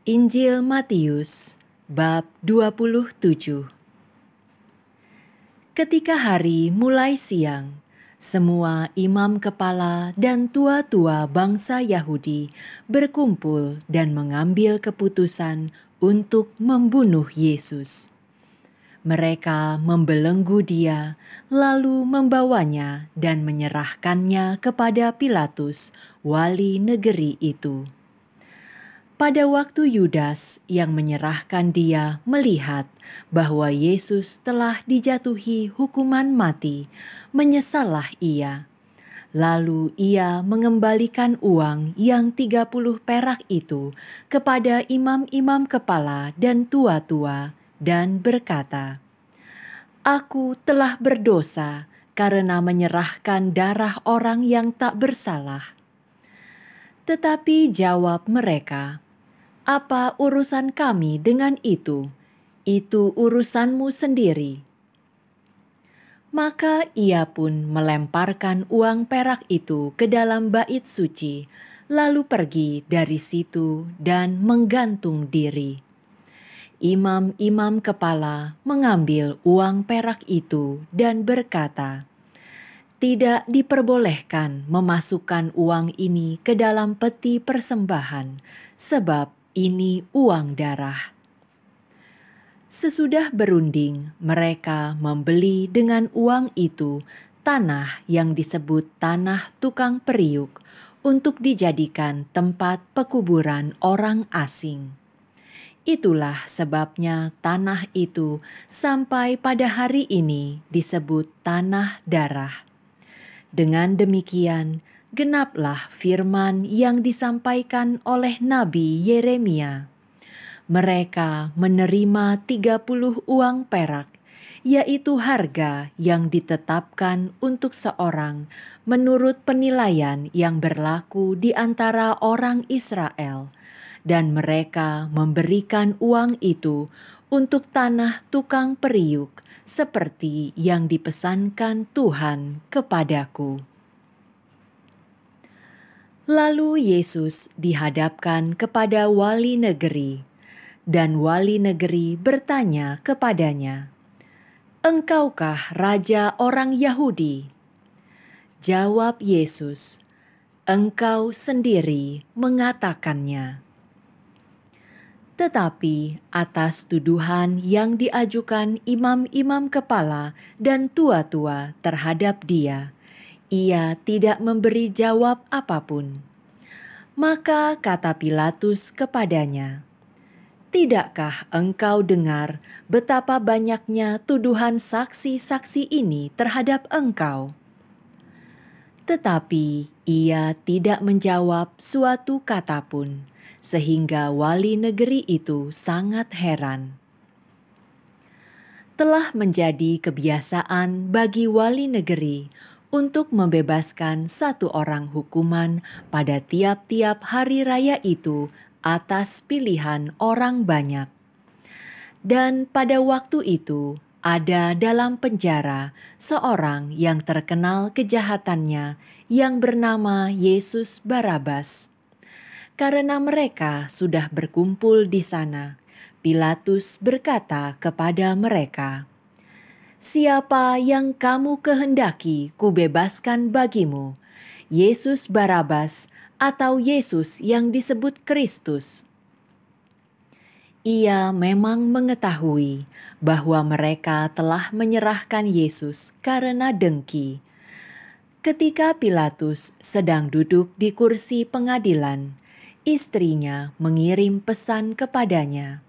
Injil Matius bab 27. Ketika hari mulai siang, semua imam kepala dan tua-tua bangsa Yahudi berkumpul dan mengambil keputusan untuk membunuh Yesus. Mereka membelenggu dia, lalu membawanya dan menyerahkannya kepada Pilatus, wali negeri itu. Pada waktu Yudas yang menyerahkan dia melihat bahwa Yesus telah dijatuhi hukuman mati, menyesallah ia. Lalu ia mengembalikan uang yang 30 perak itu kepada imam-imam kepala dan tua-tua dan berkata, "Aku telah berdosa karena menyerahkan darah orang yang tak bersalah." Tetapi jawab mereka, "Apa urusan kami dengan itu? Itu urusanmu sendiri." Maka ia pun melemparkan uang perak itu ke dalam bait suci, lalu pergi dari situ dan menggantung diri. Imam-imam kepala mengambil uang perak itu dan berkata, "Tidak diperbolehkan memasukkan uang ini ke dalam peti persembahan, sebab ini uang darah." Sesudah berunding, mereka membeli dengan uang itu tanah yang disebut tanah tukang periuk untuk dijadikan tempat pekuburan orang asing. Itulah sebabnya tanah itu sampai pada hari ini disebut tanah darah. Dengan demikian, genaplah firman yang disampaikan oleh Nabi Yeremia. Mereka menerima 30 uang perak, yaitu harga yang ditetapkan untuk seorang menurut penilaian yang berlaku di antara orang Israel, dan mereka memberikan uang itu untuk tanah tukang periuk, seperti yang dipesankan Tuhan kepadaku. Lalu Yesus dihadapkan kepada wali negeri, dan wali negeri bertanya kepadanya, "Engkaukah raja orang Yahudi?" Jawab Yesus, "Engkau sendiri mengatakannya." Tetapi atas tuduhan yang diajukan imam-imam kepala dan tua-tua terhadap dia, ia tidak memberi jawab apapun. Maka kata Pilatus kepadanya, "Tidakkah engkau dengar betapa banyaknya tuduhan saksi-saksi ini terhadap engkau?" Tetapi ia tidak menjawab suatu kata pun, sehingga wali negeri itu sangat heran. Telah menjadi kebiasaan bagi wali negeri untuk membebaskan satu orang hukuman pada tiap-tiap hari raya itu atas pilihan orang banyak. Dan pada waktu itu ada dalam penjara seorang yang terkenal kejahatannya yang bernama Yesus Barabas. Karena mereka sudah berkumpul di sana, Pilatus berkata kepada mereka, "Siapa yang kamu kehendaki kubebaskan bagimu, Yesus Barabas atau Yesus yang disebut Kristus?" Ia memang mengetahui bahwa mereka telah menyerahkan Yesus karena dengki. Ketika Pilatus sedang duduk di kursi pengadilan, istrinya mengirim pesan kepadanya,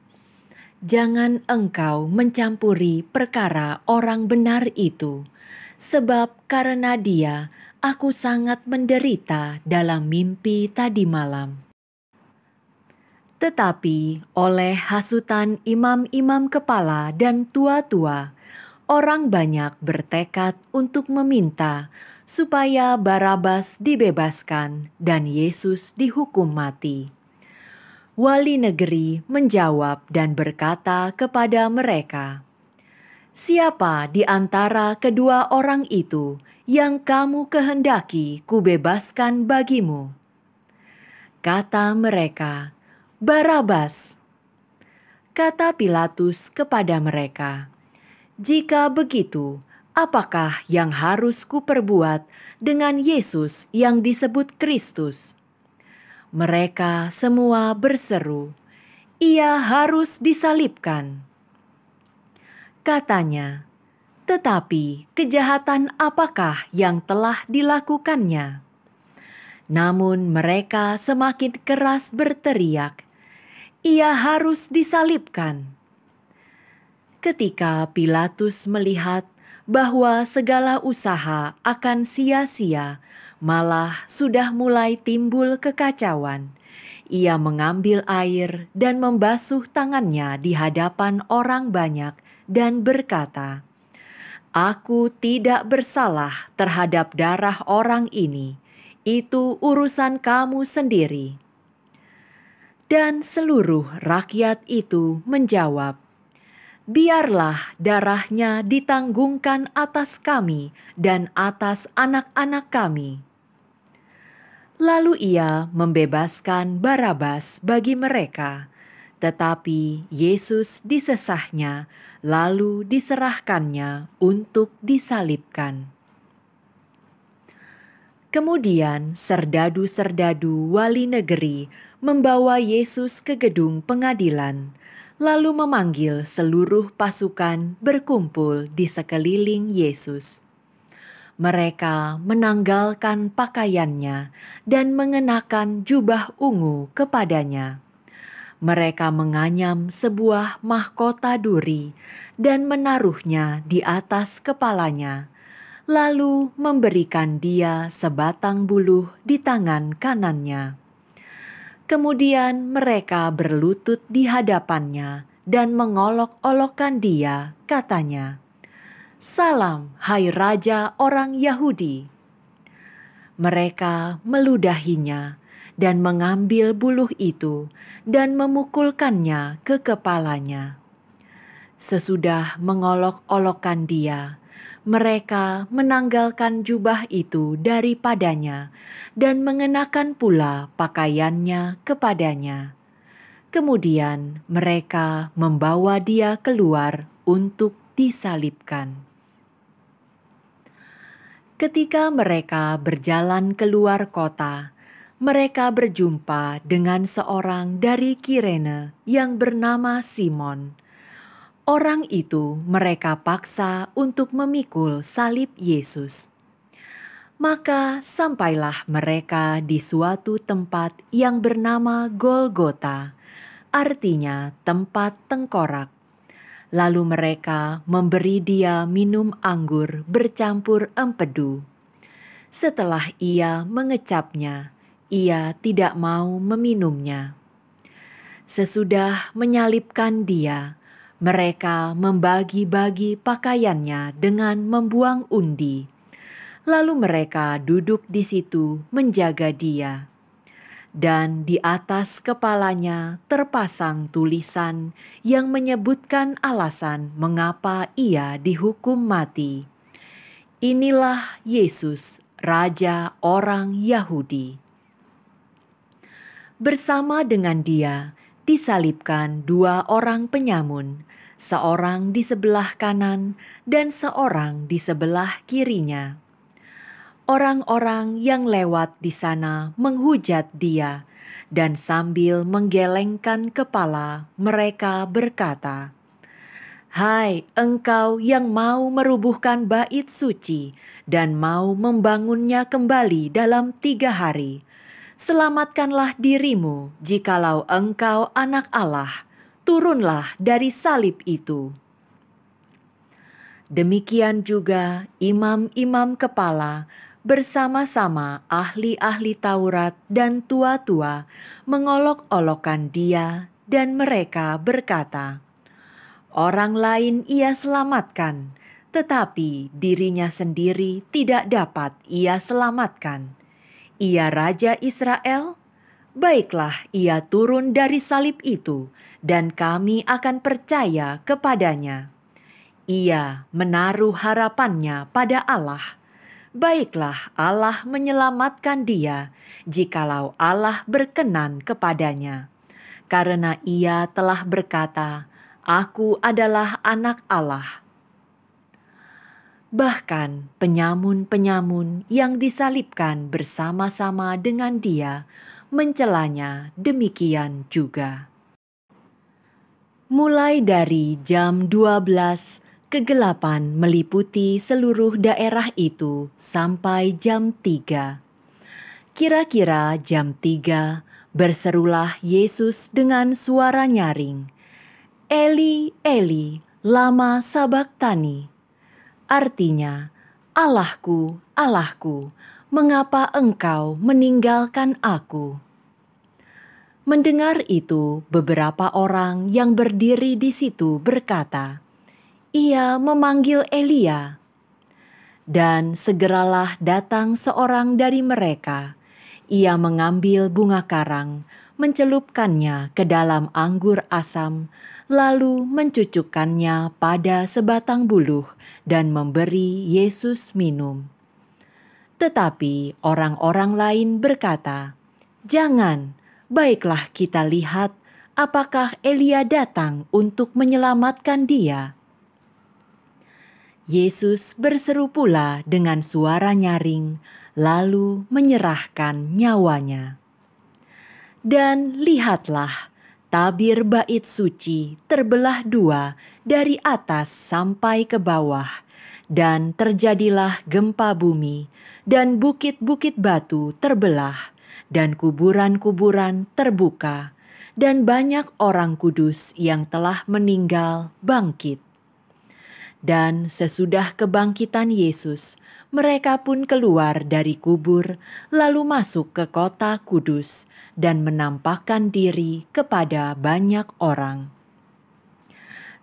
"Jangan engkau mencampuri perkara orang benar itu, sebab karena dia aku sangat menderita dalam mimpi tadi malam." Tetapi oleh hasutan imam-imam kepala dan tua-tua, orang banyak bertekad untuk meminta supaya Barabas dibebaskan dan Yesus dihukum mati. Wali negeri menjawab dan berkata kepada mereka, "Siapa di antara kedua orang itu yang kamu kehendaki kubebaskan bagimu?" Kata mereka, Barabas. Kata Pilatus kepada mereka, "Jika begitu, apakah yang harus kuperbuat dengan Yesus yang disebut Kristus?" Mereka semua berseru, "Ia harus disalibkan." Katanya, "Tetapi kejahatan apakah yang telah dilakukannya?" Namun mereka semakin keras berteriak, "Ia harus disalibkan." Ketika Pilatus melihat bahwa segala usaha akan sia-sia, malah sudah mulai timbul kekacauan, ia mengambil air dan membasuh tangannya di hadapan orang banyak dan berkata, "Aku tidak bersalah terhadap darah orang ini. Itu urusan kamu sendiri." Dan seluruh rakyat itu menjawab, "Biarlah darahnya ditanggungkan atas kami dan atas anak-anak kami." Lalu ia membebaskan Barabas bagi mereka, tetapi Yesus disesahnya, lalu diserahkannya untuk disalibkan. Kemudian serdadu-serdadu wali negeri membawa Yesus ke gedung pengadilan, lalu memanggil seluruh pasukan berkumpul di sekeliling Yesus. Mereka menanggalkan pakaiannya dan mengenakan jubah ungu kepadanya. Mereka menganyam sebuah mahkota duri dan menaruhnya di atas kepalanya, lalu memberikan dia sebatang buluh di tangan kanannya. Kemudian mereka berlutut di hadapannya dan mengolok-olokkan dia, katanya, "Salam, hai Raja orang Yahudi." Mereka meludahinya dan mengambil buluh itu dan memukulkannya ke kepalanya. Sesudah mengolok-olokkan dia, mereka menanggalkan jubah itu daripadanya dan mengenakan pula pakaiannya kepadanya. Kemudian mereka membawa dia keluar untuk disalibkan. Ketika mereka berjalan keluar kota, mereka berjumpa dengan seorang dari Kirene yang bernama Simon. Orang itu mereka paksa untuk memikul salib Yesus. Maka sampailah mereka di suatu tempat yang bernama Golgota, artinya tempat tengkorak. Lalu mereka memberi dia minum anggur bercampur empedu. Setelah ia mengecapnya, ia tidak mau meminumnya. Sesudah menyalibkan dia, mereka membagi-bagi pakaiannya dengan membuang undi. Lalu mereka duduk di situ menjaga dia. Dan di atas kepalanya terpasang tulisan yang menyebutkan alasan mengapa ia dihukum mati. "Inilah Yesus, Raja orang Yahudi." Bersama dengan dia disalibkan dua orang penyamun, seorang di sebelah kanan dan seorang di sebelah kirinya. Orang-orang yang lewat di sana menghujat dia, dan sambil menggelengkan kepala mereka berkata, "Hai engkau yang mau merubuhkan bait suci dan mau membangunnya kembali dalam 3 hari, selamatkanlah dirimu jikalau engkau anak Allah, turunlah dari salib itu." Demikian juga imam-imam kepala bersama-sama ahli-ahli Taurat dan tua-tua mengolok-olokkan dia, dan mereka berkata, "Orang lain ia selamatkan, tetapi dirinya sendiri tidak dapat ia selamatkan. Ia Raja Israel? Baiklah ia turun dari salib itu, dan kami akan percaya kepadanya. Ia menaruh harapannya pada Allah. Baiklah Allah menyelamatkan dia, jikalau Allah berkenan kepadanya. karena ia telah berkata, "Aku adalah anak Allah." Bahkan penyamun-penyamun yang disalibkan bersama-sama dengan dia mencelanya demikian juga. Mulai dari jam 12, kegelapan meliputi seluruh daerah itu sampai jam 3. Kira-kira jam 3, berserulah Yesus dengan suara nyaring, "Eli, Eli, lama sabachthani." Artinya, "Allahku, Allahku, mengapa engkau meninggalkan aku?" Mendengar itu, beberapa orang yang berdiri di situ berkata, "Ia memanggil Elia." Dan segeralah datang seorang dari mereka. Ia mengambil bunga karang, mencelupkannya ke dalam anggur asam, lalu mencucukkannya pada sebatang buluh dan memberi Yesus minum. Tetapi orang-orang lain berkata, "Jangan, baiklah kita lihat apakah Elia datang untuk menyelamatkan dia." Yesus berseru pula dengan suara nyaring, lalu menyerahkan nyawanya. Dan lihatlah, tabir bait suci terbelah dua dari atas sampai ke bawah, dan terjadilah gempa bumi, dan bukit-bukit batu terbelah, dan kuburan-kuburan terbuka, dan banyak orang kudus yang telah meninggal bangkit. Dan sesudah kebangkitan Yesus, mereka pun keluar dari kubur, lalu masuk ke kota kudus, dan menampakkan diri kepada banyak orang.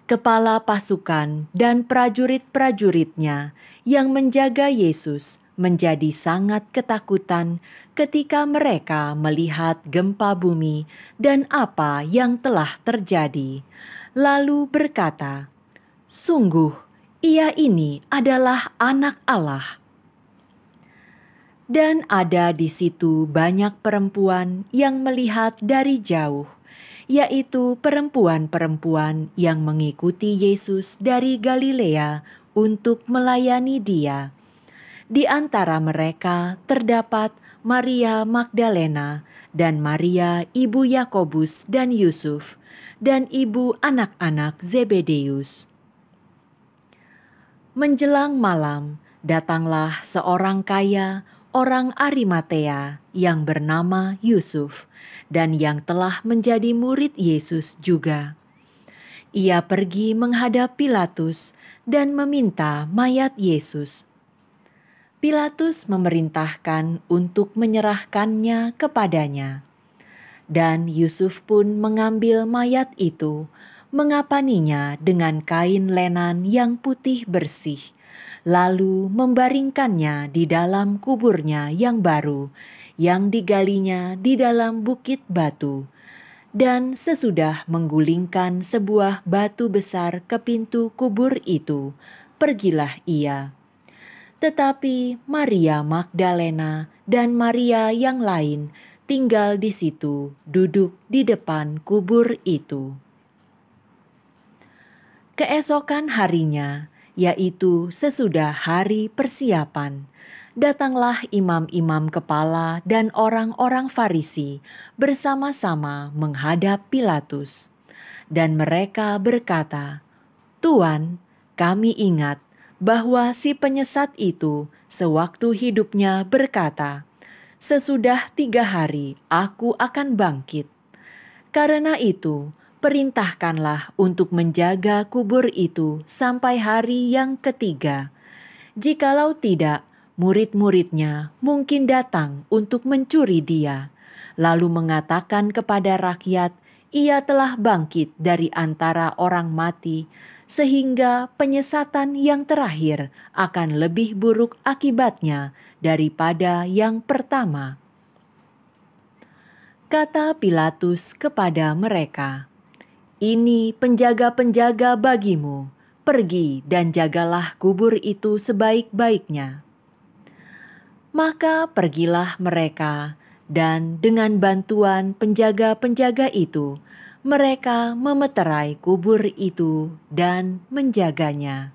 Kepala pasukan dan prajurit-prajuritnya yang menjaga Yesus menjadi sangat ketakutan ketika mereka melihat gempa bumi dan apa yang telah terjadi, lalu berkata, "Sungguh, ia ini adalah Anak Allah." Dan ada di situ banyak perempuan yang melihat dari jauh, yaitu perempuan-perempuan yang mengikuti Yesus dari Galilea untuk melayani Dia. Di antara mereka terdapat Maria Magdalena dan Maria ibu Yakobus dan Yusuf, dan ibu anak-anak Zebedeus. Menjelang malam, datanglah seorang kaya, orang Arimatea yang bernama Yusuf, dan yang telah menjadi murid Yesus juga. Ia pergi menghadap Pilatus dan meminta mayat Yesus. Pilatus memerintahkan untuk menyerahkannya kepadanya. Dan Yusuf pun mengambil mayat itu, mengapaninya dengan kain lenan yang putih bersih, lalu membaringkannya di dalam kuburnya yang baru, yang digalinya di dalam bukit batu. Dan sesudah menggulingkan sebuah batu besar ke pintu kubur itu, pergilah ia. Tetapi Maria Magdalena dan Maria yang lain tinggal di situ, duduk di depan kubur itu. Keesokan harinya, yaitu sesudah hari persiapan, datanglah imam-imam kepala dan orang-orang Farisi bersama-sama menghadap Pilatus. Dan mereka berkata, "Tuan, kami ingat bahwa si penyesat itu sewaktu hidupnya berkata, 'Sesudah 3 hari aku akan bangkit.' Karena itu, perintahkanlah untuk menjaga kubur itu sampai hari yang ketiga. Jikalau tidak, murid-muridnya mungkin datang untuk mencuri dia, lalu mengatakan kepada rakyat, 'Ia telah bangkit dari antara orang mati,' sehingga penyesatan yang terakhir akan lebih buruk akibatnya daripada yang pertama." Kata Pilatus kepada mereka, "Ini penjaga-penjaga bagimu, pergi dan jagalah kubur itu sebaik-baiknya." Maka pergilah mereka Dan dengan bantuan penjaga-penjaga itu, mereka memeterai kubur itu dan menjaganya.